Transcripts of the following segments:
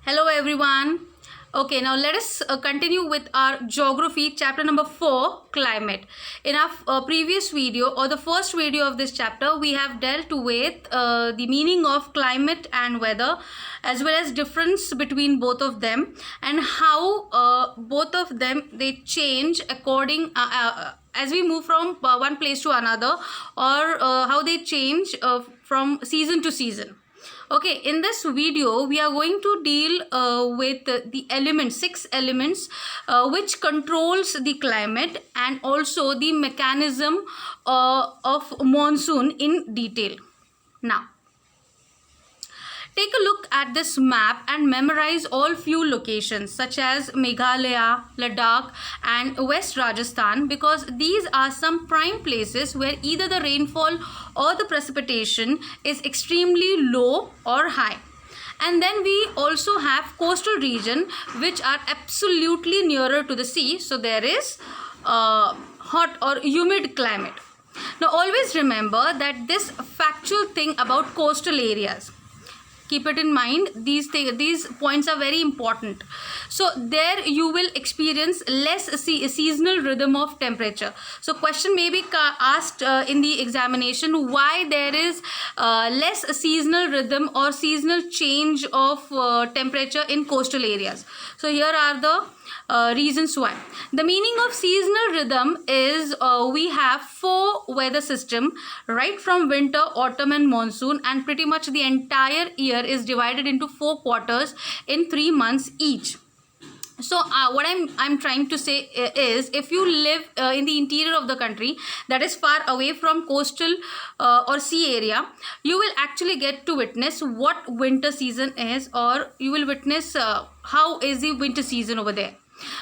Hello everyone. Okay, now let us continue with our geography chapter number 4, climate. In our previous video or the first video of this chapter, we have dealt with the meaning of climate and weather, as well as difference between both of them, and how both of them they change according as we move from one place to another, or how they change from season to season. Okay, in this video we are going to deal with the elements, 6 elements which controls the climate and also the mechanism of monsoon in detail. Now take a look at this map and memorize all few locations such as Meghalaya, Ladakh and West Rajasthan, because these are some prime places where either the rainfall or the precipitation is extremely low or high. And then we also have coastal region which are absolutely nearer to the sea, so there is hot or humid climate. Now always remember that this factual thing about coastal areas, keep it in mind, these points are very important. So there you will experience less seasonal rhythm of temperature. So question may be asked in the examination, why there is less seasonal rhythm or seasonal change of temperature in coastal areas. So here are the reasons why. The meaning of seasonal rhythm is we have 4 weather system, right from winter, autumn and monsoon, and pretty much the entire year is divided into 4 quarters in 3 months each. So what I'm trying to say is, if you live in the interior of the country, that is far away from coastal or sea area, you will actually get to witness what winter season is, or you will witness how is the winter season over there.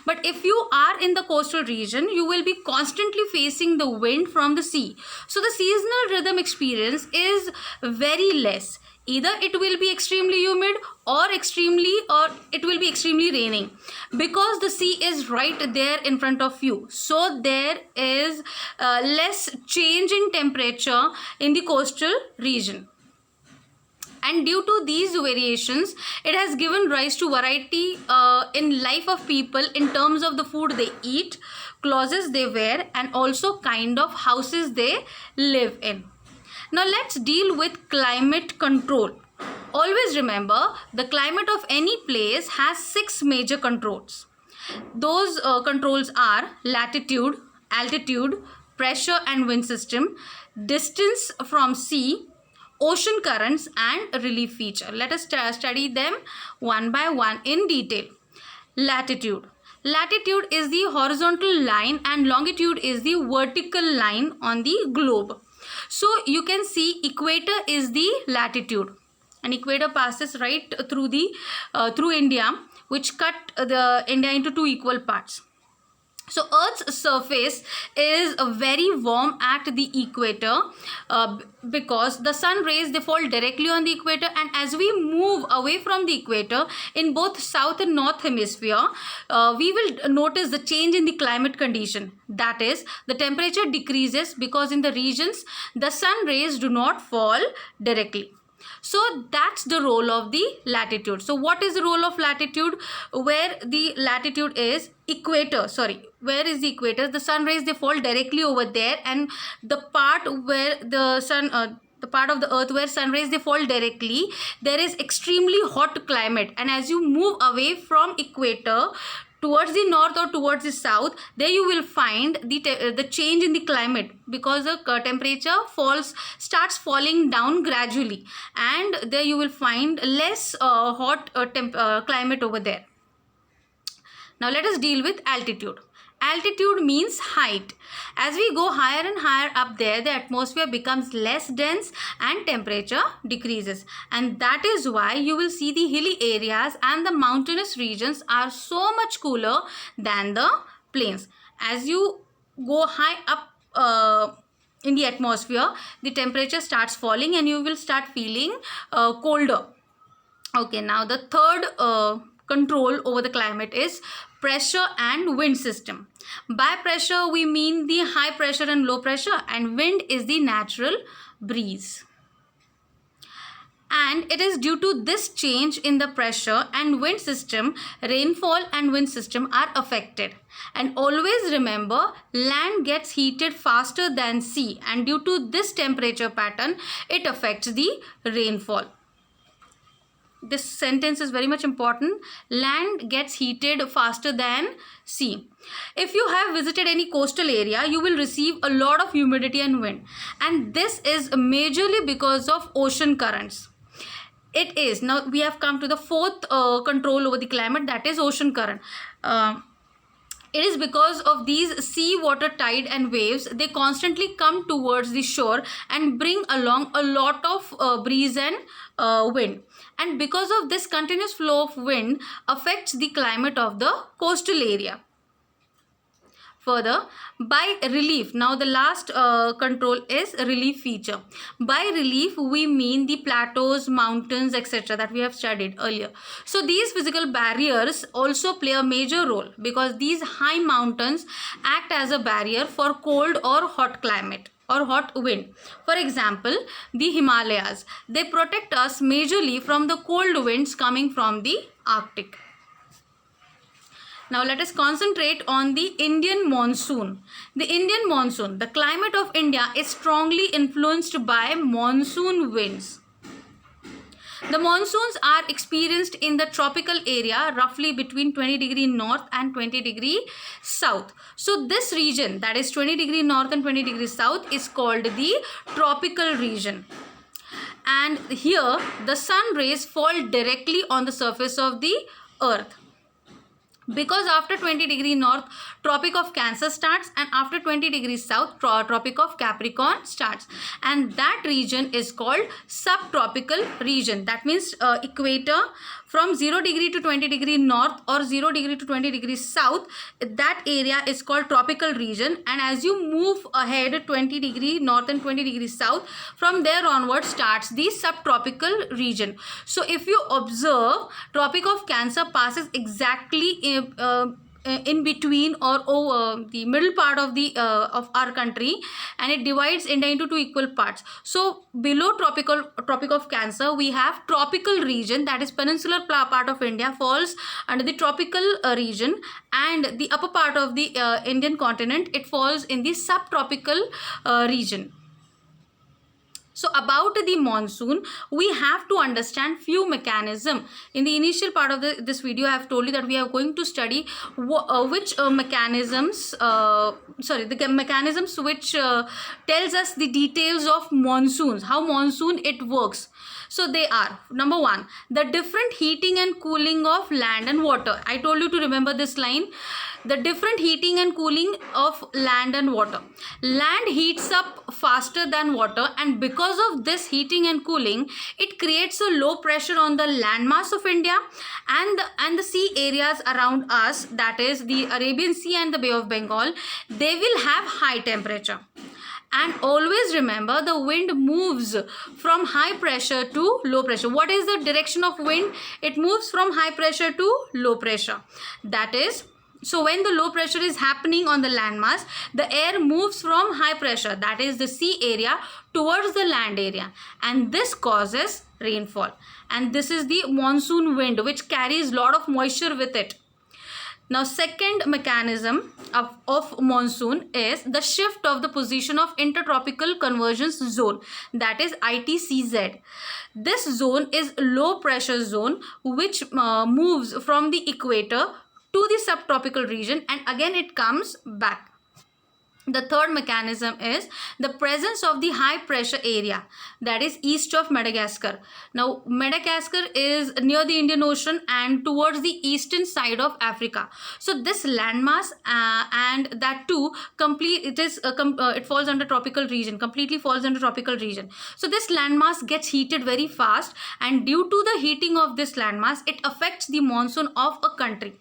But if you are in the coastal region, you will be constantly facing the wind from the sea. So the seasonal rhythm experience is very less. Either it will be extremely humid or it will be extremely raining, because the sea is right there in front of you. So there is less change in temperature in the coastal region. And due to these variations, it has given rise to variety in life of people in terms of the food they eat, clothes they wear, and also kind of houses they live in. Now let's deal with climate control. Always remember, the climate of any place has 6 major controls. Those controls are latitude, altitude, pressure and wind system, distance from sea, ocean currents and relief feature. Let us study them one by one in detail. Latitude. Latitude is the horizontal line and longitude is the vertical line on the globe. So you can see equator is the latitude, and equator passes right through the through India, which cut the India into 2 equal parts. So Earth's surface is very warm at the equator because the sun rays, they fall directly on the equator, and as we move away from the equator in both south and north hemisphere, we will notice the change in the climate condition. That is, the temperature decreases because in the regions the sun rays do not fall directly. So that's the role of the latitude. So what is the role of latitude? Where the latitude is equator, where is the equator, the sun rays, they fall directly over there, and the part where the sun the part of the earth where sun rays, they fall directly, there is extremely hot climate. And as you move away from equator towards the north or towards the south, there you will find the change in the climate, because the temperature starts falling down gradually, and there you will find less hot climate over there. Now let us deal with altitude. Altitude means height. As we go higher and higher up there, the atmosphere becomes less dense and temperature decreases. And that is why you will see the hilly areas and the mountainous regions are so much cooler than the plains. As you go high up in the atmosphere, the temperature starts falling and you will start feeling colder. Okay, now the third control over the climate is pressure and wind system. By pressure we mean the high pressure and low pressure, and wind is the natural breeze. and it is due to this change in the pressure and wind system, rainfall and wind system are affected. And always remember, land gets heated faster than sea, and due to this temperature pattern, it affects the rainfall. This sentence is very much important. Land gets heated faster than sea. If you have visited any coastal area, you will receive a lot of humidity and wind, and this is majorly because of ocean currents. It is, now we have come to the fourth control over the climate, that is ocean current. It is because of these sea water tide and waves, they constantly come towards the shore and bring along a lot of breeze and wind. And because of this continuous flow of wind affects the climate of the coastal area. Further, by relief, now the last control is relief feature. By relief, we mean the plateaus, mountains, etc. that we have studied earlier. So these physical barriers also play a major role because these high mountains act as a barrier for cold or hot climate or hot wind. For example, the Himalayas, they protect us majorly from the cold winds coming from the Arctic. Now let us concentrate on the Indian monsoon. The Indian monsoon, the climate of India is strongly influenced by monsoon winds. The monsoons are experienced in the tropical area roughly between 20 degree north and 20 degree south. So this region, that is 20 degree north and 20 degree south, is called the tropical region. And here the sun rays fall directly on the surface of the earth. Because after 20 degree north, Tropic of Cancer starts, and after 20 degrees south, Tropic of Capricorn starts, and that region is called subtropical region. That means equator from 0 degree to 20 degree north or 0 degree to 20 degrees south, that area is called tropical region. And as you move ahead 20 degree north and 20 degrees south, from there onward starts the subtropical region. So if you observe, Tropic of Cancer passes exactly in between or over the middle part of the of our country, and it divides India into two equal parts. So below Tropic of Cancer, we have tropical region, that is peninsular part of India falls under the tropical region, and the upper part of the Indian continent, it falls in the subtropical region. So about the monsoon, we have to understand few mechanism. In the initial part of this video, I have told you that we are going to study which mechanisms, the mechanisms which tells us the details of monsoons, how monsoon it works. So they are, number one, the different heating and cooling of land and water. I told you to remember this line. The different heating and cooling of land and water. Land heats up faster than water, and because of this heating and cooling, it creates a low pressure on the landmass of India and the sea areas around us, that is the Arabian Sea and the Bay of Bengal. They will have high temperature. And always remember, the wind moves from high pressure to low pressure. What is the direction of wind? It moves from high pressure to low pressure. That is, so when the low pressure is happening on the landmass, the air moves from high pressure, that is the sea area, towards the land area, and this causes rainfall. And this is the monsoon wind, which carries lot of moisture with it. Now, second mechanism of monsoon is the shift of the position of intertropical convergence zone, that is ITCZ. This zone is low pressure zone, which moves from the equator to the subtropical region, and again it comes back. The third mechanism is the presence of the high pressure area, that is east of Madagascar. Now Madagascar is near the Indian Ocean and towards the eastern side of Africa. So this landmass and that too it falls under tropical region, completely falls under tropical region. So this landmass gets heated very fast, and due to the heating of this landmass, it affects the monsoon of a country.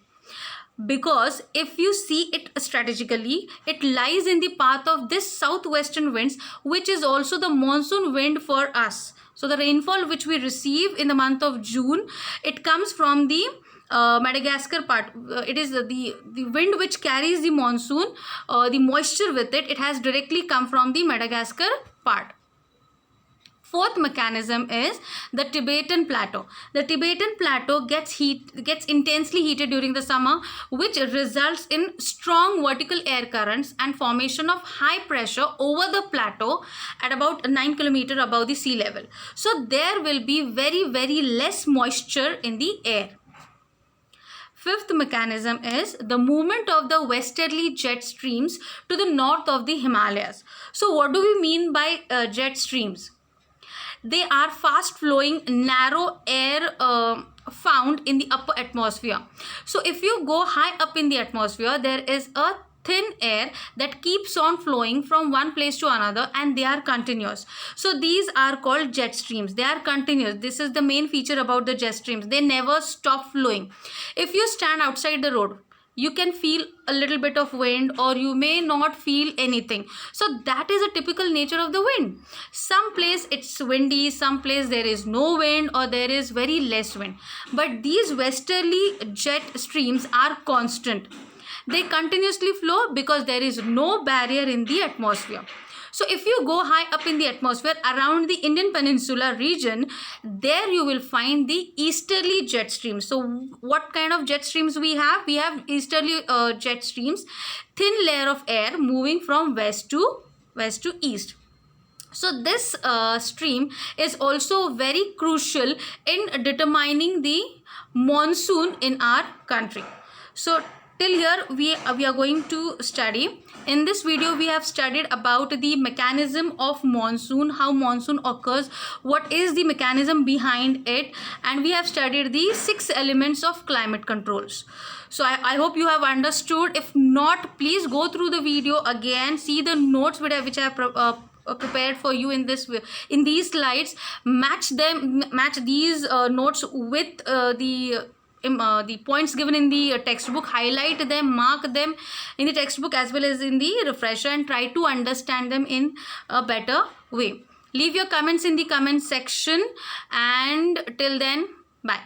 Because if you see it strategically, it lies in the path of this southwestern winds, which is also the monsoon wind for us. So the rainfall which we receive in the month of June, it comes from the Madagascar part. It is the wind which carries the monsoon, the moisture with it. It has directly come from the Madagascar part. Fourth mechanism is the Tibetan Plateau. The Tibetan Plateau gets intensely heated during the summer, which results in strong vertical air currents and formation of high pressure over the plateau at about 9 km above the sea level. So there will be very, very less moisture in the air. Fifth mechanism is the movement of the westerly jet streams to the north of the Himalayas. So what do we mean by jet streams? They are fast flowing narrow air found in the upper atmosphere. So if you go high up in the atmosphere, there is a thin air that keeps on flowing from one place to another, and they are continuous. So these are called jet streams. They are continuous. This is the main feature about the jet streams. They never stop flowing. If you stand outside the road, you can feel a little bit of wind, or you may not feel anything. So that is a typical nature of the wind. Some place it's windy, some place there is no wind, or there is very less wind. But these westerly jet streams are constant. They continuously flow because there is no barrier in the atmosphere. So if you go high up in the atmosphere around the Indian Peninsula region, there you will find the easterly jet streams. So what kind of jet streams we have? We have easterly jet streams, thin layer of air moving from west to east. So this stream is also very crucial in determining the monsoon in our country. So till here we are going to study. In this video we have studied about the mechanism of monsoon, how monsoon occurs, what is the mechanism behind it, and we have studied the 6 elements of climate controls. So I hope you have understood. If not, please go through the video again, see the notes which I have prepared for you in these slides. Match these notes with the points given in the textbook. Highlight them, mark them in the textbook as well as in the refresher, and try to understand them in a better way. Leave your comments in the comment section, and till then, bye.